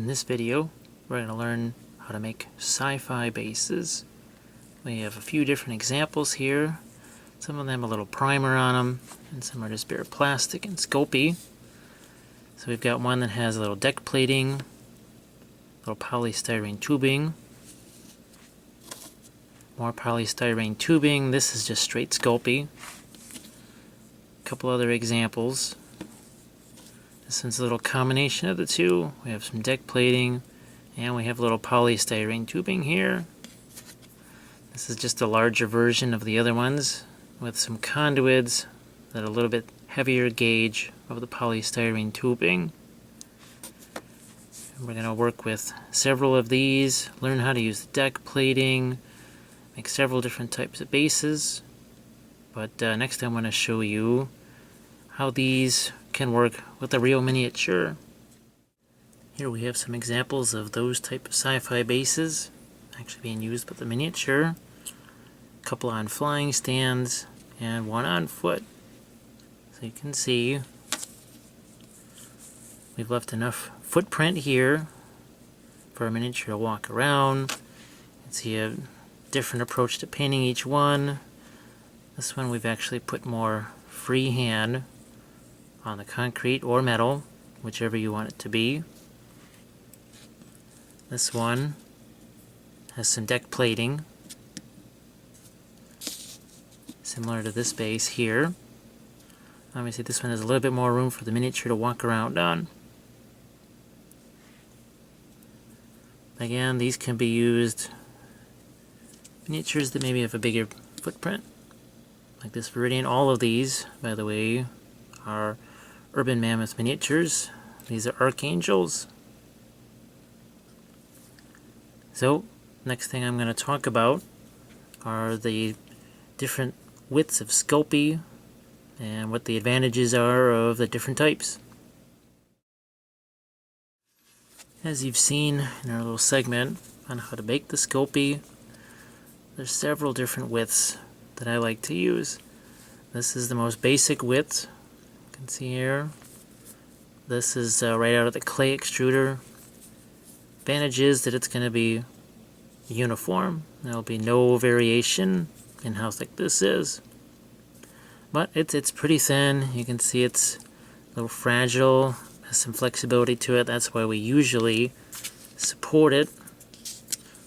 this video, we're going to learn how to make sci-fi bases. We have a few different examples here. Some of them have a little primer on them, and some are just bare plastic and Sculpey. So we've got one that has a little deck plating, little polystyrene tubing, more polystyrene tubing. This is just straight Sculpey. A couple other examples. This one's a little combination of the two. We have some deck plating, and we have a little polystyrene tubing here. This is just a larger version of the other ones, with some conduits that are a little bit heavier gauge of the polystyrene tubing. And we're going to work with several of these, learn how to use the deck plating, make several different types of bases. But next I'm going to show you how these can work with a real miniature. Here we have some examples of those type of sci-fi bases actually being used with the miniature. A couple on flying stands and one on foot. So you can see we've left enough footprint here for a miniature to walk around. You can see a different approach to painting each one. This one we've actually put more freehand on the concrete or metal, whichever you want it to be. This one has some deck plating, similar to this base here. Obviously this one has a little bit more room for the miniature to walk around on. Again, these can be used miniatures that maybe have a bigger footprint, like this Viridian. All of these, by the way, are Urban Mammoth miniatures. These are Archangels. So, next thing I'm going to talk about are the different widths of Sculpey and what the advantages are of the different types. As you've seen in our little segment on how to make the Sculpey, there's several different widths that I like to use. This is the most basic width. You can see here. This is right out of the clay extruder. Advantage is that it's going to be uniform. There'll be no variation in how thick this is. But it's pretty thin. You can see it's a little fragile, has some flexibility to it. That's why we usually support it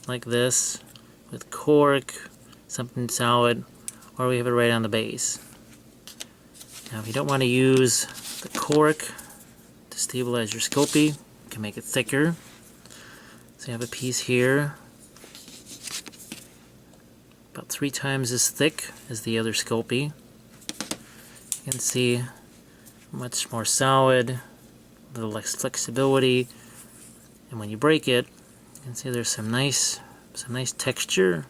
like this with cork, something solid, or we have it right on the base. Now if you don't want to use the cork to stabilize your Sculpey, you can make it thicker. So you have a piece here about 3 times as thick as the other Sculpey. You can see much more solid, a little less flexibility, and when you break it, you can see there's some nice texture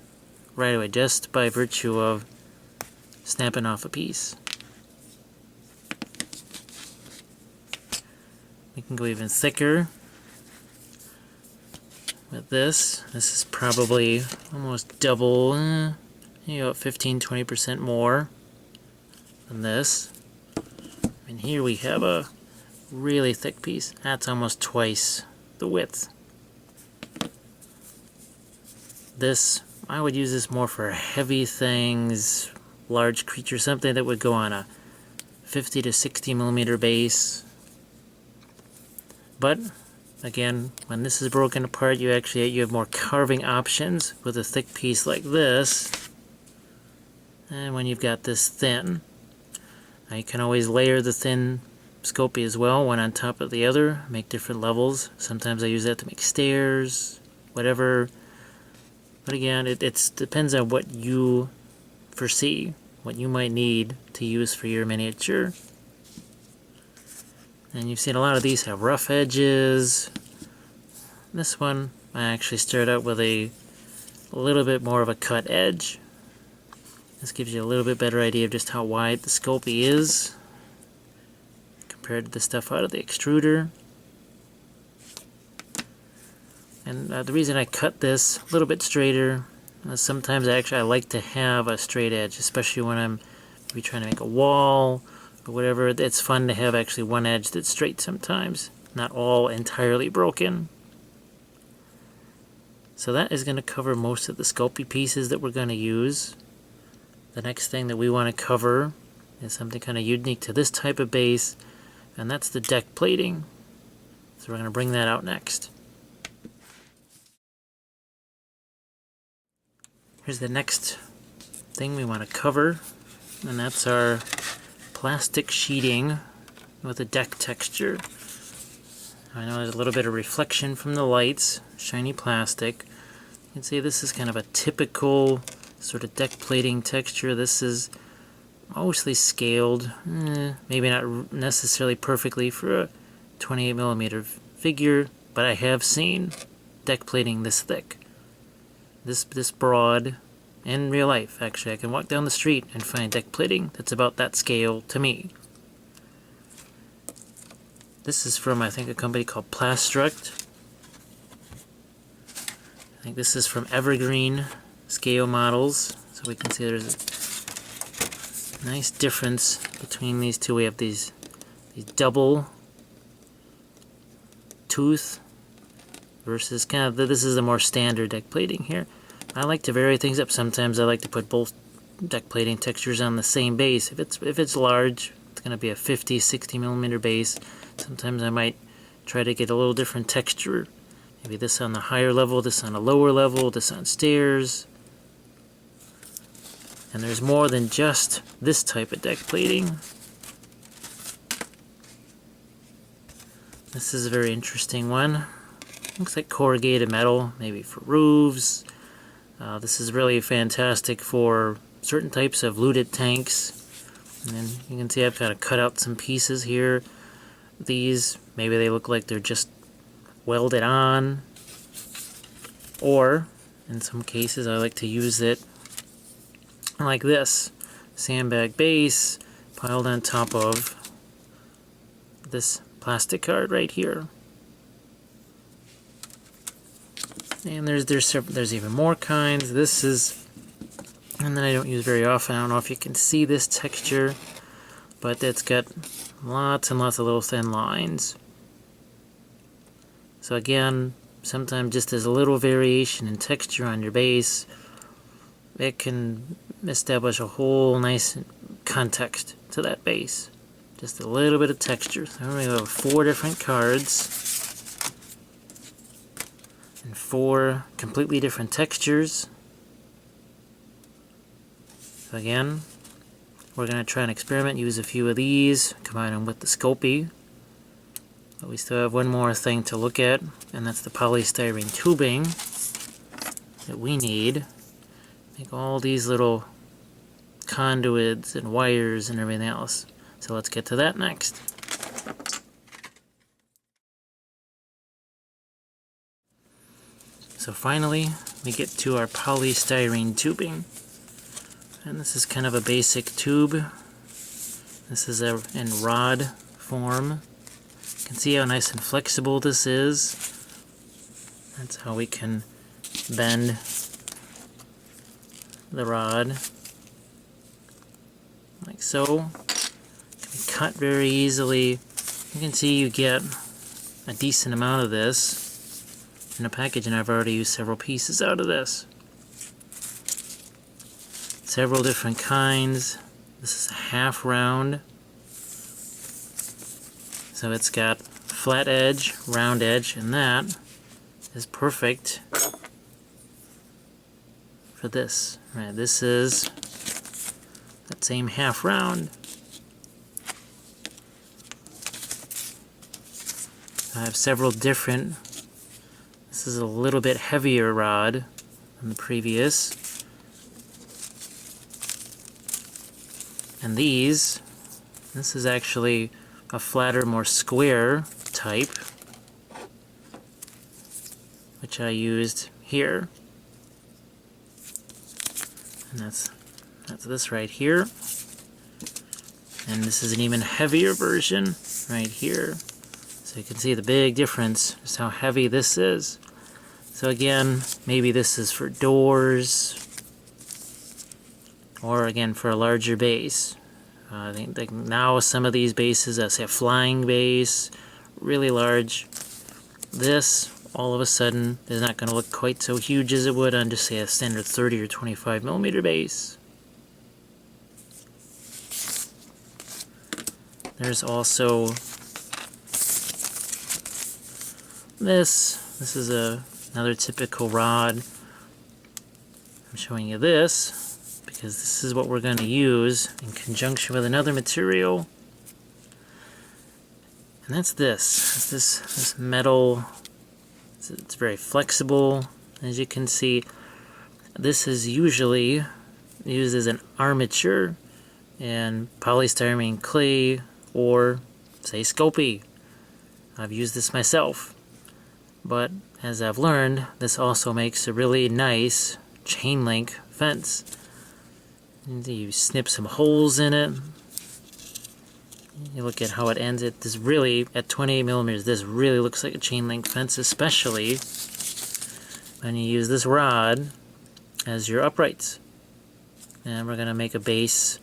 right away just by virtue of snapping off a piece. We can go even thicker with this. This is probably almost double, 15-20% more than this. And here we have a really thick piece. That's almost twice the width. This, I would use this more for heavy things, large creatures, something that would go on a 50 to 60 millimeter base. But again, when this is broken apart, you have more carving options with a thick piece like this. And when you've got this thin, now you can always layer the thin Sculpey as well, one on top of the other, make different levels. Sometimes I use that to make stairs, whatever. But again, it depends on what you foresee, what you might need to use for your miniature. And you've seen a lot of these have rough edges. This one, I actually started out with a little bit more of a cut edge. This gives you a little bit better idea of just how wide the Sculpey is compared to the stuff out of the extruder. And the reason I cut this a little bit straighter, sometimes I like to have a straight edge, especially when I'm maybe trying to make a wall or whatever. It's fun to have actually one edge that's straight sometimes, not all entirely broken. So that is going to cover most of the Sculpey pieces that we're going to use. The next thing that we want to cover is something kind of unique to this type of base, and that's the deck plating. So we're going to bring that out next. Here's the next thing we want to cover, and that's our plastic sheeting with a deck texture. I know there's a little bit of reflection from the lights, shiny plastic. You can see this is kind of a typical sort of deck plating texture. This is mostly scaled, maybe not necessarily perfectly for a 28mm figure, but I have seen deck plating this thick, this broad, in real life. Actually, I can walk down the street and find deck plating that's about that scale to me. This is from, I think, a company called Plastruct. I think this is from Evergreen Scale Models. So we can see there's a nice difference between these two. We have these double tooth versus kind of, this is the more standard deck plating here. I like to vary things up. Sometimes I like to put both deck plating textures on the same base. If it's large, it's going to be a 50, 60mm base. Sometimes I might try to get a little different texture. Maybe this on the higher level, this on a lower level, this on stairs. And there's more than just this type of deck plating. This is a very interesting one. Looks like corrugated metal, maybe for roofs. This is really fantastic for certain types of looted tanks. And then you can see I've kind of cut out some pieces here. These, maybe they look like they're just welded on. Or, in some cases, I like to use it like this. Sandbag base piled on top of this plastic card right here. And there's even more kinds. This is, and then I don't use very often. I don't know if you can see this texture, but it's got lots and lots of little thin lines. So again, sometimes just as a little variation in texture on your base, it can establish a whole nice context to that base. Just a little bit of texture. So we have 4 different cards and 4 completely different textures. So again, we're going to try and experiment, use a few of these, combine them with the Sculpey. But we still have one more thing to look at, and that's the polystyrene tubing that we need. Make all these little conduits and wires and everything else. So let's get to that next. So finally, we get to our polystyrene tubing. And this is kind of a basic tube. This is in rod form. You can see how nice and flexible this is. That's how we can bend the rod, like so. It can be cut very easily. You can see you get a decent amount of this in a package, and I've already used several pieces out of this. Several different kinds. This is a half round. So it's got flat edge, round edge, and that is perfect for this. Right, this is that same half round. I have several different. This is a little bit heavier rod than the previous. And this is actually a flatter, more square type, which I used here. And that's this right here. And this is an even heavier version right here. So you can see the big difference, just how heavy this is. So again, maybe this is for doors, or again for a larger base. I think like now some of these bases, I say a flying base, really large. This all of a sudden it's not going to look quite so huge as it would on just say a standard 30 or 25 millimeter base. There's also this. This is another typical rod. I'm showing you this because this is what we're going to use in conjunction with another material. And that's this. It's this metal. It's very flexible. As you can see, this is usually used as an armature in polystyrene clay or, say, Sculpey. I've used this myself. But as I've learned, this also makes a really nice chain link fence. You snip some holes in it. You look at how it ends. This really, at 28 millimeters, this really looks like a chain link fence, especially when you use this rod as your uprights. And we're going to make a base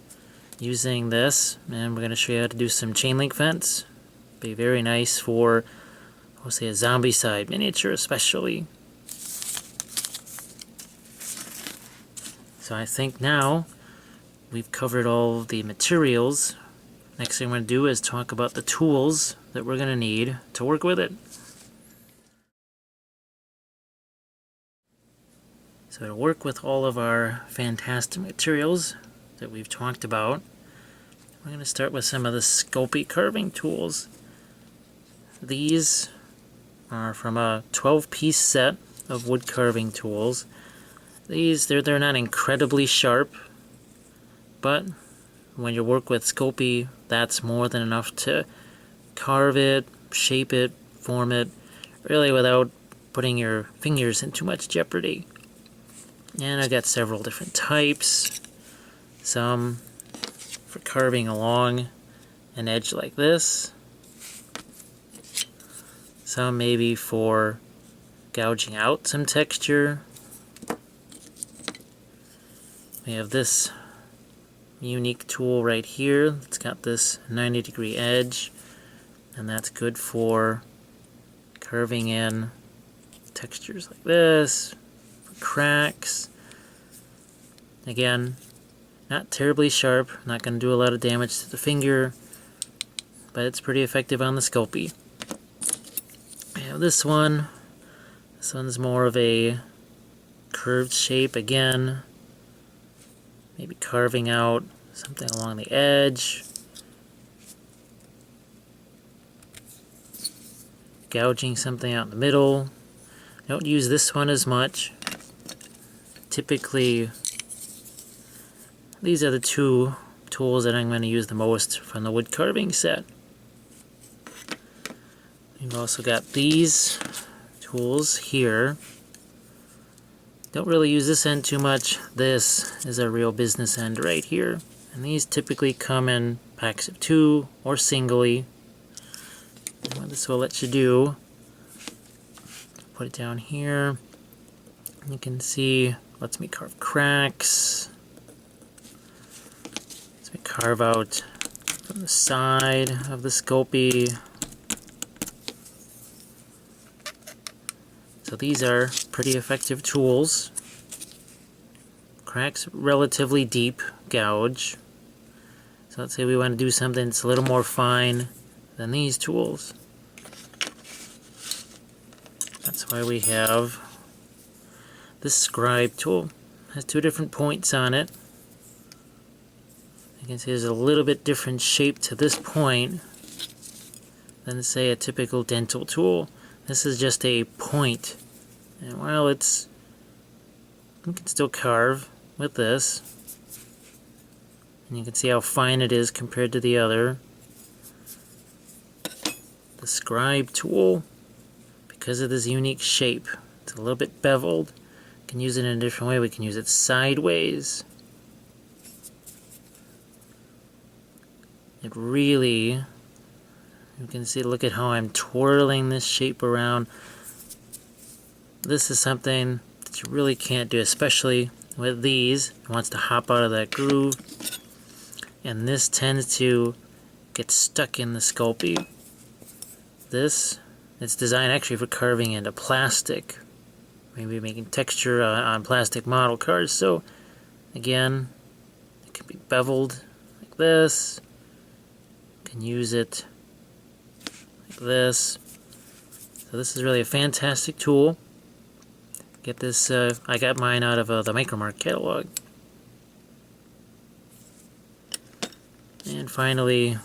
using this, and we're going to show you how to do some chain link fence. Be very nice for, I'll say, a zombie side miniature especially. So I think now we've covered all the materials. Next thing I'm going to do is talk about the tools that we're going to need to work with it. So to work with all of our fantastic materials that we've talked about, we're going to start with some of the Sculpey carving tools. These are from a 12-piece set of wood carving tools. They're not incredibly sharp, but when you work with Sculpey, that's more than enough to carve it, shape it, form it, really without putting your fingers in too much jeopardy. And I've got several different types. Some for carving along an edge like this. Some maybe for gouging out some texture. We have this unique tool right here. It's got this 90-degree edge, and that's good for carving in textures like this, for cracks. Again, not terribly sharp, not going to do a lot of damage to the finger, but it's pretty effective on the Sculpey. I have this one. This one's more of a curved shape again. Maybe carving out something along the edge. Gouging something out in the middle. I don't use this one as much. Typically, these are the two tools that I'm going to use the most from the wood carving set. We've also got these tools here. Don't really use this end too much. This is a real business end right here. And these typically come in packs of 2 or singly. And what this will let you do, put it down here. You can see, lets me carve cracks. Lets me carve out from the side of the Sculpey. So these are pretty effective tools. Cracks relatively deep gouge. So let's say we want to do something that's a little more fine than these tools. That's why we have this scribe tool. It has 2 different points on it. You can see there's a little bit different shape to this point than, say, a typical dental tool. This is just a point. And while you can still carve with this. And you can see how fine it is compared to the other. The scribe tool, because of this unique shape, it's a little bit beveled. You can use it in a different way. We can use it sideways. It really, you can see, look at how I'm twirling this shape around. This is something that you really can't do, especially with these. It wants to hop out of that groove. And this tends to get stuck in the Sculpey. This It's designed actually for carving into plastic, maybe making texture on plastic model cars. So again, it can be beveled like this. You can use it like this. So this is really a fantastic tool. Get this, I got mine out of the Micromark catalog. And finally,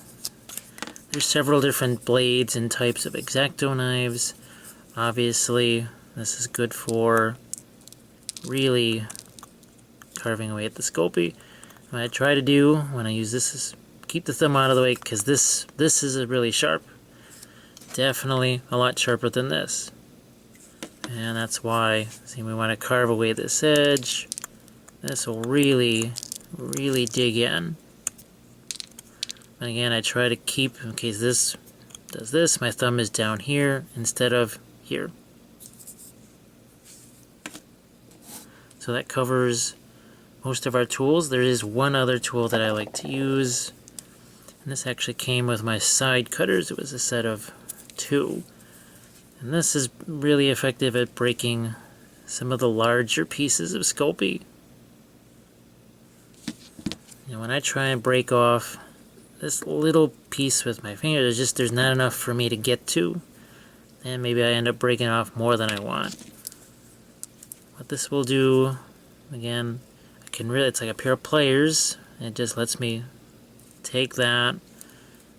there's several different blades and types of X-Acto knives. Obviously, this is good for really carving away at the Sculpey. What I try to do when I use this is keep the thumb out of the way, because this is a really sharp. Definitely a lot sharper than this. And that's why, see, we want to carve away this edge. This will really, really dig in. And again, I try to keep, in case this does this, my thumb is down here instead of here. So that covers most of our tools. There is one other tool that I like to use, and this actually came with my side cutters. It was a set of 2. And this is really effective at breaking some of the larger pieces of Sculpey. And when I try and break off this little piece with my finger, there's not enough for me to get to. And maybe I end up breaking off more than I want. What this will do, again, it's like a pair of pliers. And it just lets me take that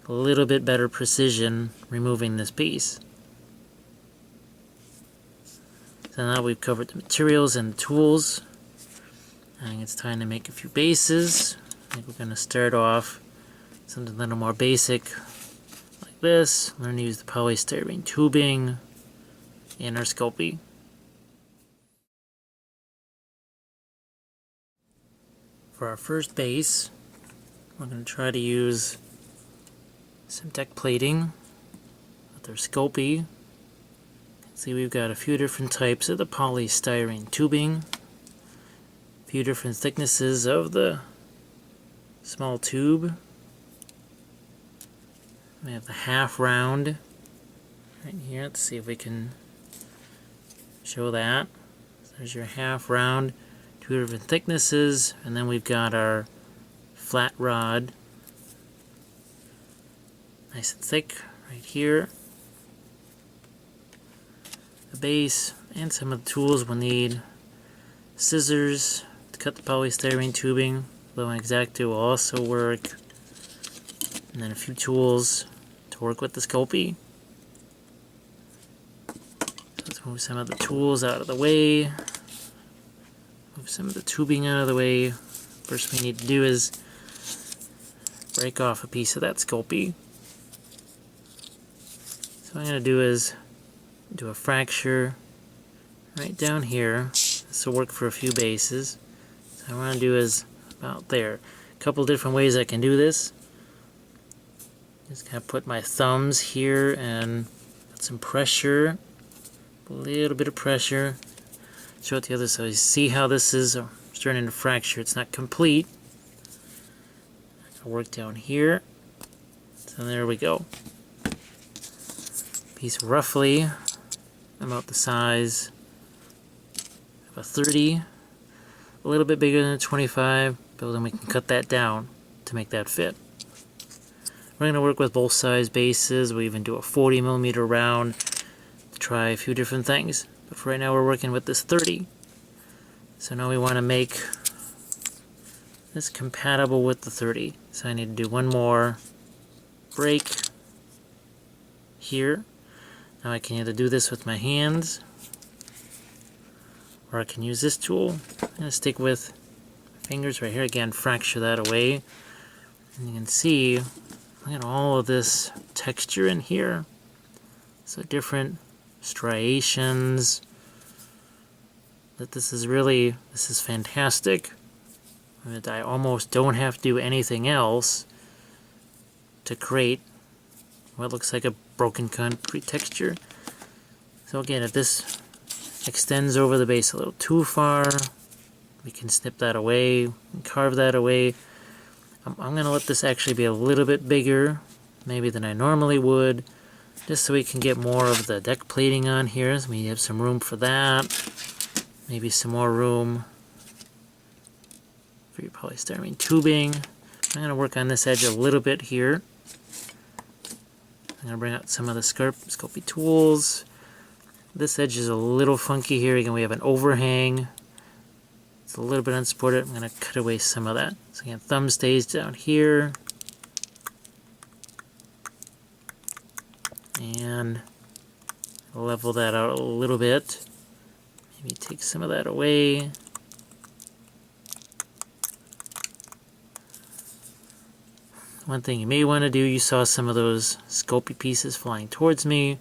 a little bit better precision, removing this piece. So now we've covered the materials and the tools. I think it's time to make a few bases. I think we're going to start off something a little more basic like this. Learn to use the polystyrene tubing in our Sculpey. For our first base, we're going to try to use some deck plating with our Sculpey. See, we've got a few different types of the polystyrene tubing, a few different thicknesses of the small tube. We have the half round right here. Let's see if we can show that. So there's your half round, 2 different thicknesses, and then we've got our flat rod, nice and thick right here. The base, and some of the tools we'll need: scissors to cut the polystyrene tubing, though an X-Acto will also work, and then a few tools to work with the Sculpey. So let's move some of the tools out of the way, move some of the tubing out of the way. First we need to do is break off a piece of that Sculpey. So what I'm going to do is do a fracture right down here. This will work for a few bases. So what I want to do is about there. A couple different ways I can do this. Just kind of put my thumbs here and put some pressure, a little bit of pressure. Show it to the other side. You see how this is starting to fracture. It's not complete. I'll work down here. So there we go. Piece roughly about the size of a 30, a little bit bigger than a 25, but then we can cut that down to make that fit. We're going to work with both size bases. We even do a 40mm round to try a few different things. But for right now we're working with this 30. So now we want to make this compatible with the 30. So I need to do one more break here. Now I can either do this with my hands, or I can use this tool. I'm going to stick with my fingers right here. Again, fracture that away. And you can see, look at all of this texture in here. So different striations. That this is fantastic. I almost don't have to do anything else to create what looks like a broken concrete texture. So again, if this extends over the base a little too far, we can snip that away and carve that away. I'm going to let this actually be a little bit bigger maybe than I normally would. just so we can get more of the deck plating on here. So we have some room for that. Maybe some more room for your polystyrene tubing. I'm going to work on this edge a little bit here. I'm going to bring out some of the Sculpey tools. This edge is a little funky here. Again, we have an overhang. It's a little bit unsupported. I'm going to cut away some of that. So again, thumb stays down here. And level that out a little bit. Maybe take some of that away. One thing you may want to do, you saw some of those Sculpey pieces flying towards me.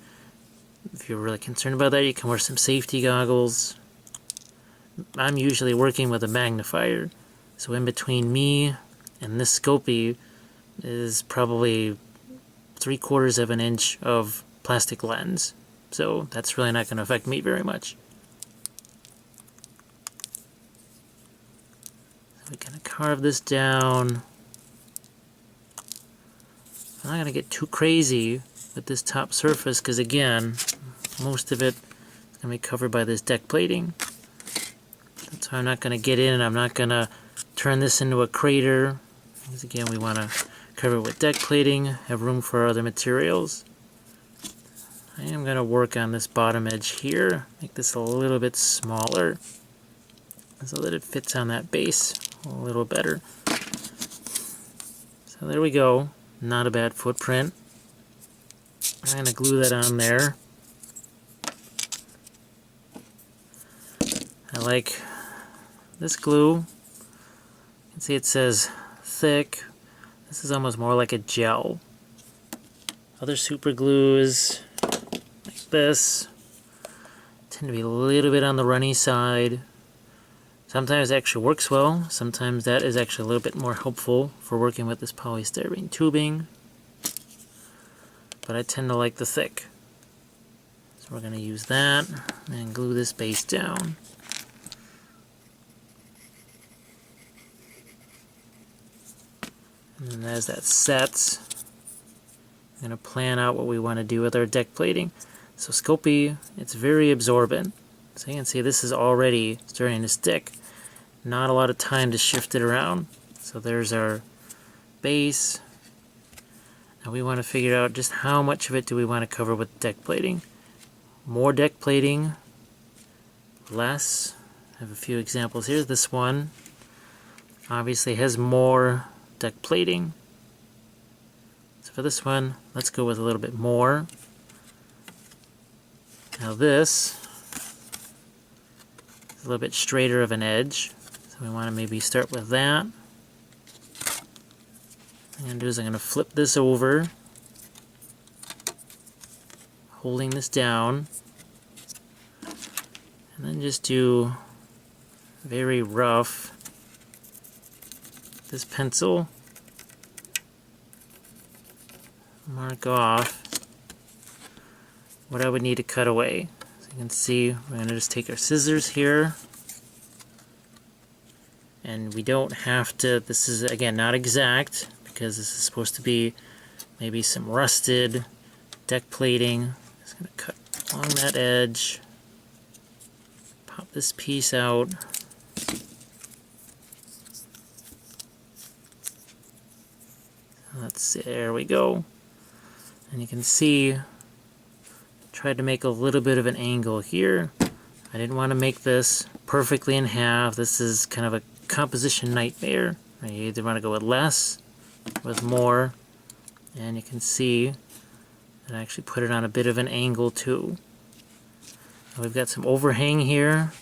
If you're really concerned about that, you can wear some safety goggles. I'm usually working with a magnifier, so in between me and this Sculpey is probably 3/4 of an inch of plastic lens, so that's really not going to affect me very much. So we're going to carve this down. I'm not going to get too crazy with this top surface because, again, most of it is going to be covered by this deck plating. That's why I'm not going to get in, and I'm not going to turn this into a crater. Because, again, we want to cover it with deck plating, have room for other materials. I am going to work on this bottom edge here, make this a little bit smaller so that it fits on that base a little better. So there we go, not a bad footprint. I'm going to glue that on there. I like this glue. You can see it says thick. This is almost more like a gel. Other super glues, like this, tend to be a little bit on the runny side. Sometimes it actually works well. Sometimes that is actually a little bit more helpful for working with this polystyrene tubing. But I tend to like the thick. So we're going to use that and glue this base down. And then as that sets, I'm going to plan out what we want to do with our deck plating. So Sculpey, it's very absorbent. So you can see this is already starting to stick. Not a lot of time to shift it around. So there's our base. Now we want to figure out just how much of it do we want to cover with deck plating. More deck plating, less. I have a few examples here. This one obviously has more deck plating. So for this one, let's go with a little bit more. Now this is a little bit straighter of an edge. So we want to maybe start with that. What I'm going to do is I'm going to flip this over, holding this down, and then just do very rough this pencil, mark off what I would need to cut away. So you can see we're going to just take our scissors here, and we don't have to, this is again not exact because this is supposed to be maybe some rusted deck plating. Just going to cut along that edge, pop this piece out. Let's see, there we go. And you can see, tried to make a little bit of an angle here. I didn't want to make this perfectly in half. This is kind of a composition nightmare. You either want to go with less, with more, and you can see that I actually put it on a bit of an angle too. Now we've got some overhang here.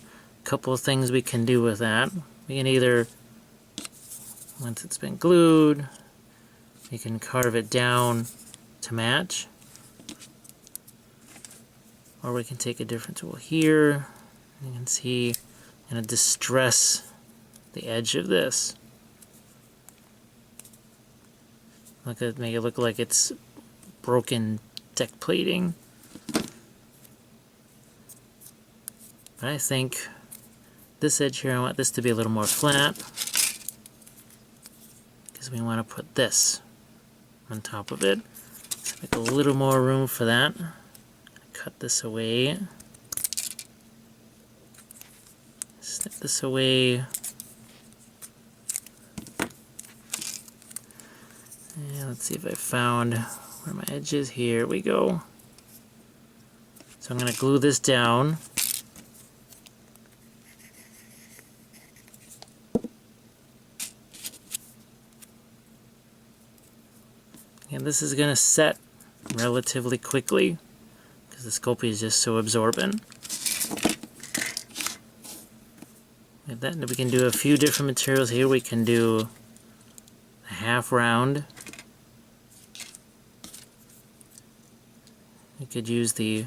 A couple of things we can do with that. We can either, once it's been glued, you can carve it down to match, or we can take a different tool here. You can see I'm going to distress the edge of this. Make it look like it's broken deck plating. But I think this edge here, I want this to be a little more flat because we want to put this on top of it. So Make a little more room for that. Cut this away. Snip this away. And let's see if I found where my edge is. Here we go. So I'm going to glue this down. And this is going to set relatively quickly because the Sculpey is just so absorbent. With that, we can do a few different materials here. We can do a half round. We could use the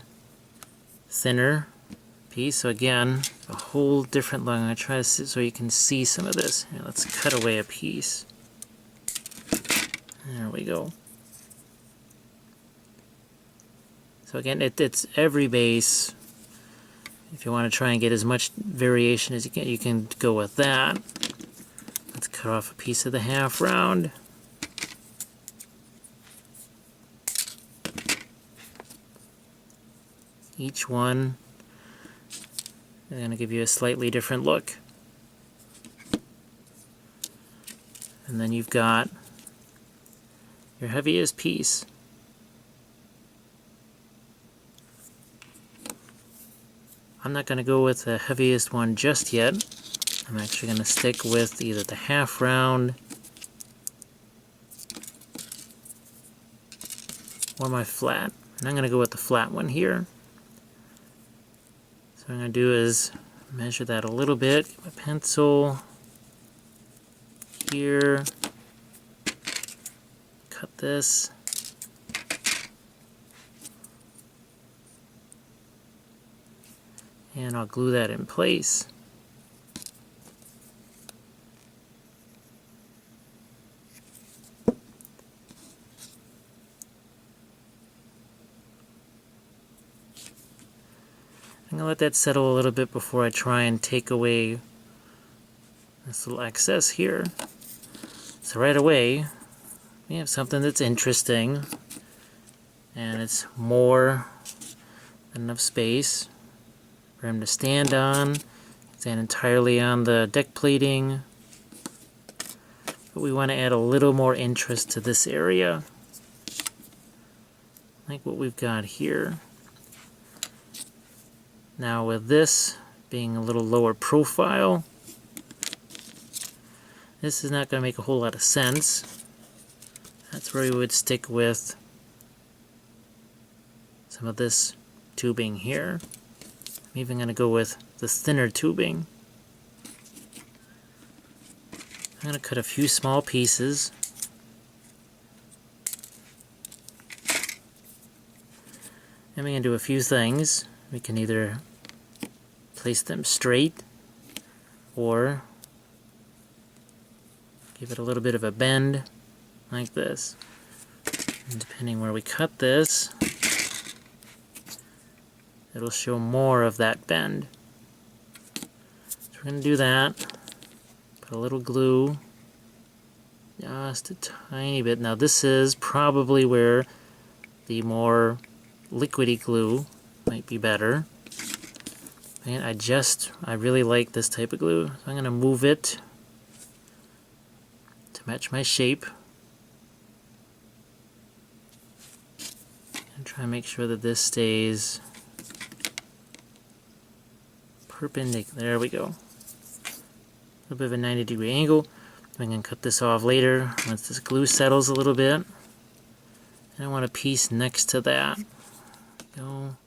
thinner piece. So again, a whole different look. I'm going to try to so you can see some of this. Here, let's cut away a piece. There we go. So again, it's every base. If you want to try and get as much variation as you can go with that. Let's cut off a piece of the half round. Each one is going to give you a slightly different look. And then you've got your heaviest piece. I'm not going to go with the heaviest one just yet. I'm actually going to stick with either the half round or my flat. And I'm going to go with the flat one here. So what I'm going to do is measure that a little bit. Get my pencil here. Cut this. And I'll glue that in place. I'm going to let that settle a little bit before I try and take away this little excess here. So right away, we have something that's interesting, and it's more than enough space for him to stand on. Stand entirely on the deck plating. But we want to add a little more interest to this area, like what we've got here. Now with this being a little lower profile, this is not going to make a whole lot of sense. That's where we would stick with some of this tubing here. I'm even going to go with the thinner tubing. I'm going to cut a few small pieces. And we're going to do a few things. We can either place them straight or give it a little bit of a bend like this. And depending where we cut this, it'll show more of that bend. So we're going to do that. Put a little glue, just a tiny bit. Now this is probably where the more liquidy glue might be better. And I really like this type of glue. So I'm going to move it to match my shape. And try and make sure that this stays perpendicular. There we go. A little bit of a 90-degree angle. I'm going to cut this off later once this glue settles a little bit. And I want a piece next to that. Go.